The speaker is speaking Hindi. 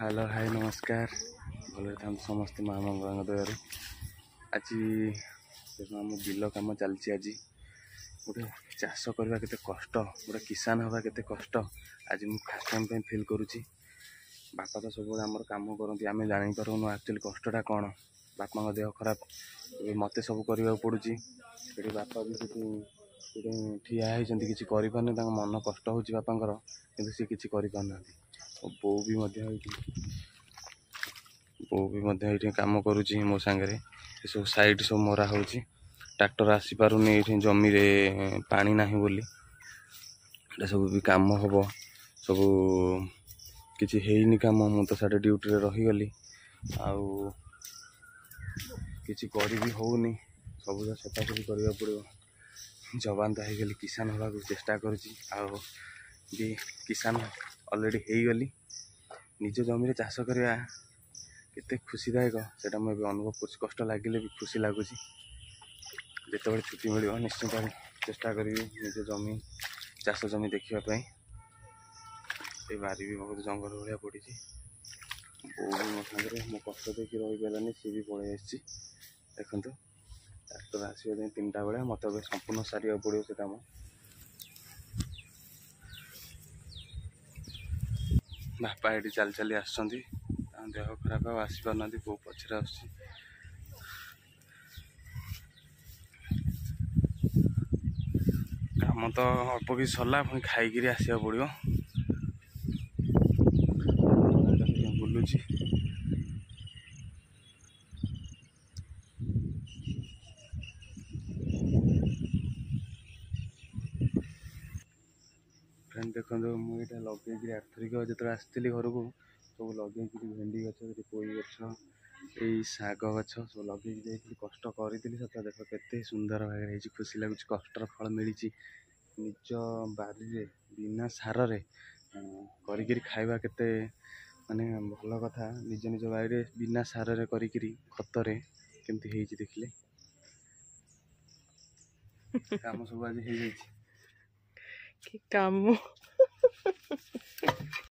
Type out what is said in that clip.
हेलो हाय नमस्कार भले था समस्ते माँ मंगल दयार आज आम बिल कम चलती आज गोटे चाष करवा केते कष्ट गोटे किसान हवा केते कष्ट आज मु फास्ट टाइम पे फील करुच्ची। बापा तो सब आम कम करती आम जापारूँ एक्चुअली कष्टा कौन बापा देह खराब मत सब करने पड़ुची बापा भी ठिया होती किसी करपारे मन कष्ट हो बापा कि सी किसी करना बो भी काम करुच्ची मो सांगे सब साइड सब मरा हो ट्रैक्टर आसी पारुनी ये जमी रे पानी नहीं बोली सब भी काम हम सब किसी हेनी काम मु तो साढ़े ड्यूटी रे रहीगली आउ किसी कर भी होनी सब सफासफी करने पड़ो जवान तो होगली किसान हवा चेष्टा करुच्ची भी किसान ऑलरेडी हो गली निज जमी चाष करवा केते खुशीदायक से मुझे अनुभव कर कष्ट लगे भी खुशी लगुच जिते छुट्टी मिल निश्चित चेष्टा करी निज जमी चाष जमी देखापी ये बारी भी बहुत जंगल भाया पड़ी बो भी मो सागर मो कष्ट देखिए रही पारानी सी भी पलि आसी देखो ट्रैक्टर आसो 3टा बेले मत संपूर्ण सारे पड़ो से कम बापा ये चली चली आस देह खराब आसी पार बो पचर आस काम तो अल्प कि सरला पुणी खाई आसा पड़ो बुलूची फ्रेंड देखो मुझे लगे आर्थरिक जो आसती घर को सब लगे भेंडी गछ पोई गछ यही शाग गछ सब लगे कष्ट करी सत देख के सुंदर भाई खुशी लगुच कष्टर फल मिली निज बारी बिना सार करी खाଇବା केते माने भल कथा निज निज बाड़ी बिना सार करी खतरे केमती देखिले काम सब आज हो कि काम